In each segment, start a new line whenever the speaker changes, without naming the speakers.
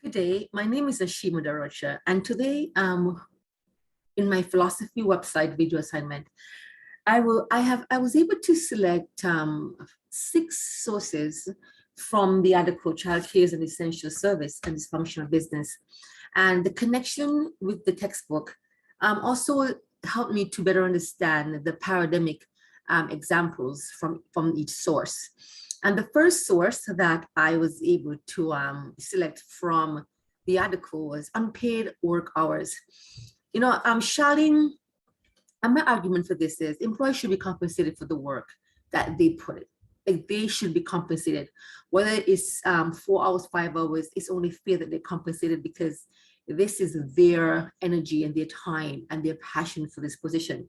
Good day. My name is Ashima Darocha, and today, in my philosophy website video assignment, I was able to select 6 sources from the article "Child Care is an Essential Service and Dysfunctional Business," and the connection with the textbook also helped me to better understand the paradigmic examples from each source. And the first source that I was able to select from the article was unpaid work hours. Charlene, and my argument for this is employees should be compensated for the work that they put in. Like, they should be compensated, whether it's 4 hours, 5 hours. It's only fair that they're compensated because this is their energy and their time and their passion for this position.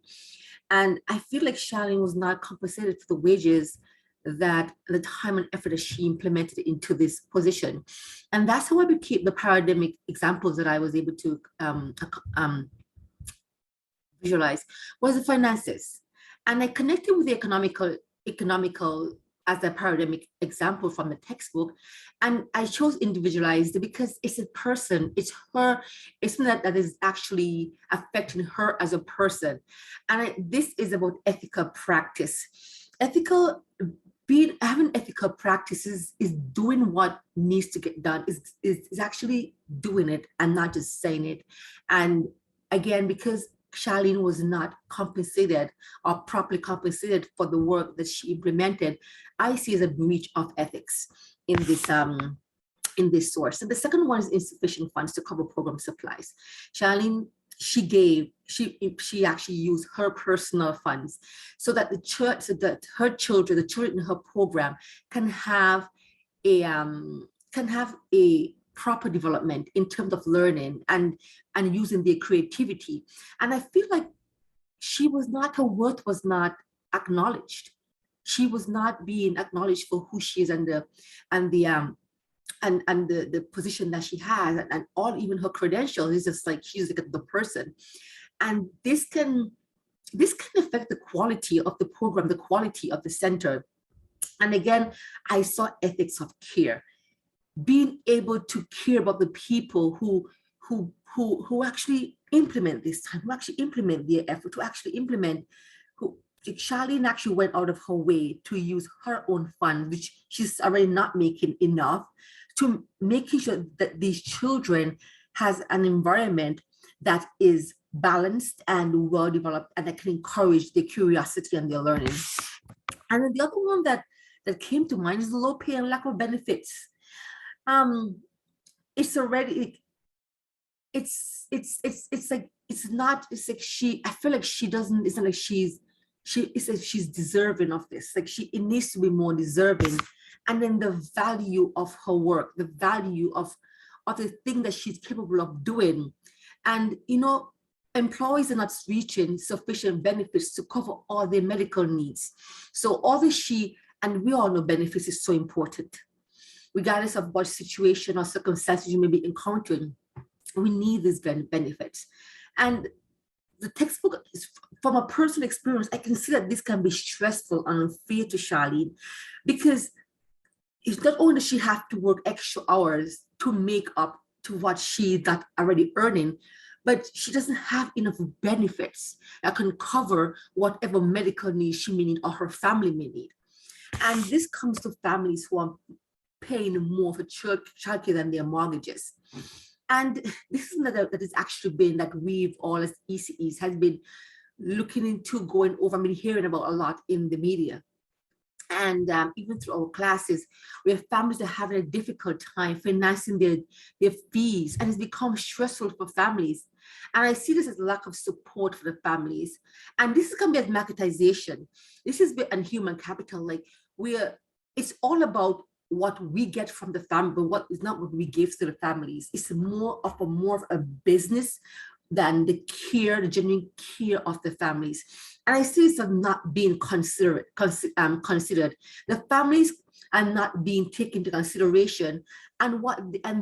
And I feel like Charlene was not compensated for the wages that the time and effort that she implemented into this position. And that's how I became the paradigmic examples that I was able to visualize was the finances. And I connected with the economical as a paradigmic example from the textbook. And I chose individualized because it's a person, it's her, it's something that is actually affecting her as a person. And this is about ethical practice. Having ethical practices is doing what needs to get done, is actually doing it and not just saying it. And again, because Charlene was not compensated or properly compensated for the work that she implemented, I see as a breach of ethics in this source. And the second one is insufficient funds to cover program supplies. Charlene, she actually used her personal funds so that her children, the children in her program, can have a proper development in terms of learning and using their creativity. And I feel like her worth was not acknowledged. She was not being acknowledged for who she is and the position that she has, and all, even her credentials. Is just like she's like the person. And this can affect the quality of the program, the quality of the center. And again, I saw ethics of care, being able to care about the people who actually implement this time, who actually implement their effort, to actually implement. Charlene actually went out of her way to use her own fund, which she's already not making enough, to making sure that these children has an environment that is balanced and well developed and that can encourage their curiosity and their learning. And then the other one that came to mind is the low pay and lack of benefits. It's already, it's like I feel like she doesn't, it's not like she's deserving of this. Like, it needs to be more deserving. And then the value of her work, the value of the thing that she's capable of doing. And, employees are not reaching sufficient benefits to cover all their medical needs. So and we all know benefits is so important. Regardless of what situation or circumstances you may be encountering, we need these benefits. And the textbook is, from a personal experience, I can see that this can be stressful and unfair to Charlene, because it's not only does she have to work extra hours to make up to what she's not already earning, but she doesn't have enough benefits that can cover whatever medical needs she may need or her family may need. And this comes to families who are paying more for childcare than their mortgages. And this is that is actually been that we've all as ECEs has been looking into, going over, hearing about a lot in the media. And even through our classes, we have families that are having a difficult time financing their fees, and it's become stressful for families. And I see this as a lack of support for the families. And this is going to be as marketization. This is and human capital. Like, it's all about what we get from the family, but what is not what we give to the families. It's more of a business than the genuine care of the families. And I see this as not being considered. The families are not being taken into consideration, and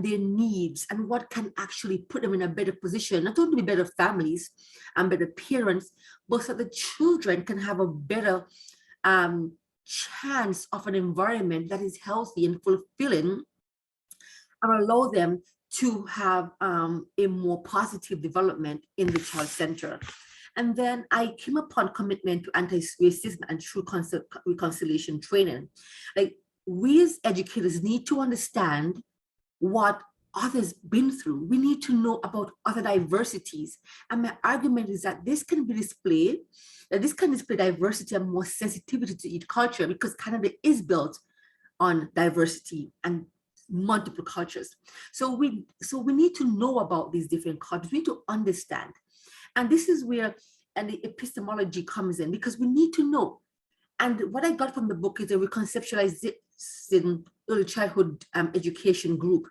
their needs, and what can actually put them in a better position, not only to be better families and better parents, but so the children can have a better chance of an environment that is healthy and fulfilling, and allow them to have a more positive development in the child center. And then I came upon commitment to anti-racism and true reconciliation training. Like, we as educators need to understand what others been through. We need to know about other diversities. And my argument is that this can display diversity and more sensitivity to each culture, because Canada is built on diversity and multiple cultures. So we need to know about these different cultures. We need to understand. And this is where the epistemology comes in, because we need to know. And what I got from the book is a reconceptualizing early childhood education group.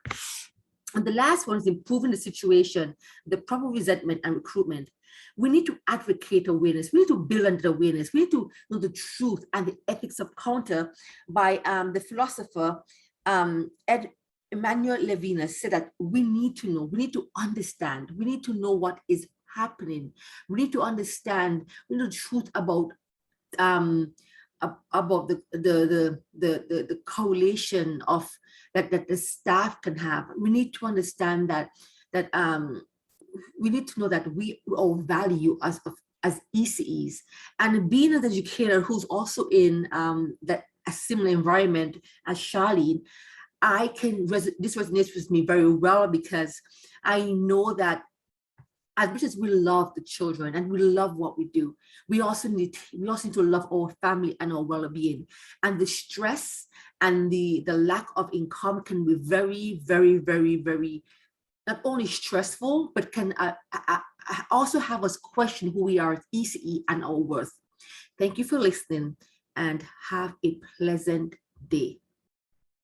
And the last one is improving the situation, the proper resentment and recruitment. We need to advocate awareness. We need to build on the awareness. We need to know the truth and the ethics of counter by the philosopher Emmanuel Levinas said that we need to know, we need to understand, we need to know what is happening. We need to understand, we know the truth about the correlation of that the staff can have. We need to understand that we need to know that we all value as ECEs, and being an educator who's also in a similar environment as Charlene, this resonates with me very well, because I know that as much as we love the children and we love what we do, we also need to love our family and our well-being. And the stress and the lack of income can be very, very, very, very not only stressful, but can also have us question who we are as ECE and our worth. Thank you for listening, and have a pleasant day.